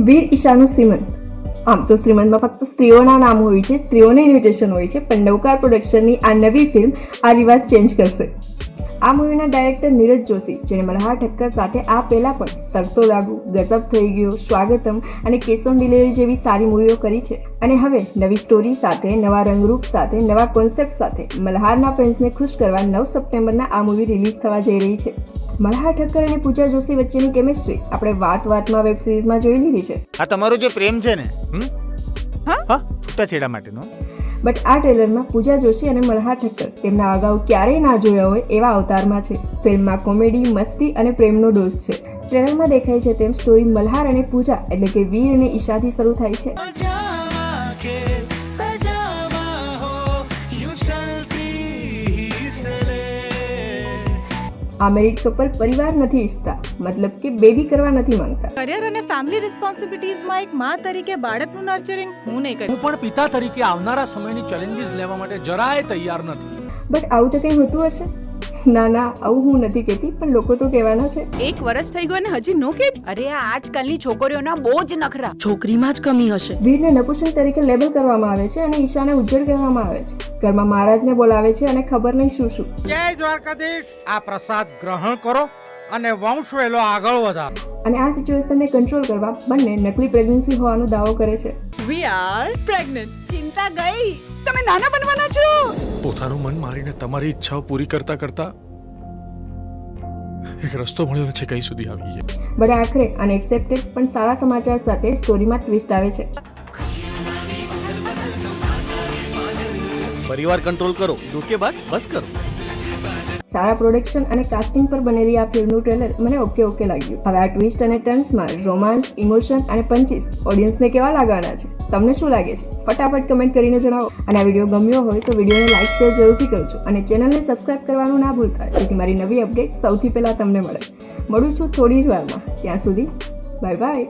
વીર ઈશાનું શ્રીમંત. આમ તો શ્રીમંતમાં ફક્ત સ્ત્રીઓના નામ હોય છે, સ્ત્રીઓને ઇન્વિટેશન હોય છે, પણ નવકાર પ્રોડક્શનની આ નવી ફિલ્મ આ રિવાજ ચેન્જ કરશે. આ મૂવીના ડાયરેક્ટર નીરજ જોશી, જેણે મલ્હાર ઠક્કર સાથે આ પહેલા પણ સરતો લાગુ, ગઝબ થઈ ગયો, સ્વાગતમ અને કેસ ઓન ડિલિવરી જેવી સારી મૂવીઓ કરી છે. અને હવે નવી સ્ટોરી સાથે, નવા રંગરૂપ સાથે, નવા કોન્સેપ્ટ સાથે મલ્હારના ફેન્સને ખુશ કરવા 9 સપ્ટેમ્બરના આ મૂવી રિલીઝ થવા જઈ રહી છે. મલ્હાર ઠક્કર અને પૂજા જોશી વચ્ચેની કેમિસ્ટ્રી આપણે વાતમાં વેબ સિરીઝમાં જોઈ લીધી છે. આ તમારો જે પ્રેમ છે ને હા છૂટાછેડા માટેનો, બટ આ ટ્રેલરમાં પૂજા જોશી અને મલ્હાર ઠક્કર તેમના અગાઉ ક્યારેય ના જોયા હોય એવા અવતારમાં છે. ફિલ્મમાં કોમેડી, મસ્તી અને પ્રેમનો ડોઝ છે. ટ્રેલરમાં દેખાય છે તેમ સ્ટોરી મલ્હાર અને પૂજા એટલે કે વીર અને ઈશાથી શરૂ થાય છે. આ મેરિડ કપલ પરિવાર નથી ઈચ્છતા, મતલબ કે બેબી કરવા નથી માંગતા. કરિયર અને ફેમિલી રિસ્પોન્સિબિલિટીઝમાં એક માં તરીકે બાળકનું નર્ચરિંગ હું નહીં કરું. હું પણ પિતા તરીકે આવનારા સમયની ચેલેન્જીસ લેવા માટે જરાય તૈયાર નથી. બટ આવું તો કંઈ હોતું હશે? ના, આવું હું નથી કહેતી, પણ લોકો તો કહેવાના છે. 1 વર્ષ થઈ ગયું અને હજી નો કિડ. અરે આ આજકાલની છોકરીઓના બહુ જ નખરા. છોકરીમાં જ કમી હશે. વીરને નપુંસક તરીકે લેબલ કરવામાં આવે છે અને ઈશાને ઉજ્જડ કહેવામાં આવે છે. ઘરમાં મહારાજને બોલાવે છે અને ખબર નહીં શું. જય દ્વારકાધીશ. આ પ્રસાદ ગ્રહણ કરો અને વંશ વેલો આગળ વધારો. અને આ સિચ્યુએશનને કંટ્રોલ કરવા બંને નકલી પ્રેગ્નન્સી હોવાનો દાવો કરે છે. We are pregnant. ચિંતા ગઈ. તમે નાના બનવાના છો. પોતાનું મન મારીને તમારી ઈચ્છાઓ પૂરી કરતા એક રસ્તો મળ્યો છે, કઈ સુધી આવી ગયા. બટ આખરે અનએક્સેપ્ટેડ પણ સારા સમાચાર સાથે સ્ટોરીમાં ટ્વિસ્ટ આવે છે. પરિવાર કંટ્રોલ કરો, દુઃખે બાદ બસ કરો. સારા પ્રોડક્શન અને કાસ્ટિંગ પર બનેલી આ ફિલ્મનું ટ્રેલર મને ઓકે લાગ્યું. હવે આ ટ્વિસ્ટ અને ટર્ન્સમાં રોમાન્સ, ઇમોશન અને પંચીસ ઓડિયન્સને કેવા લાગવાના છે? તમને શું લાગે છે? ફટાફટ કમેન્ટ કરીને જણાવો. અને આ વિડીયો ગમ્યો હોય તો વિડીયોને લાઈક, શેર જરૂરથી કરજો અને ચેનલને સબસ્ક્રાઇબ કરવાનું ના ભૂલતા, જેથી મારી નવી અપડેટ સૌથી પહેલા તમને મળે. મળું છું થોડી જ વારમાં. ત્યાં સુધી બાય બાય.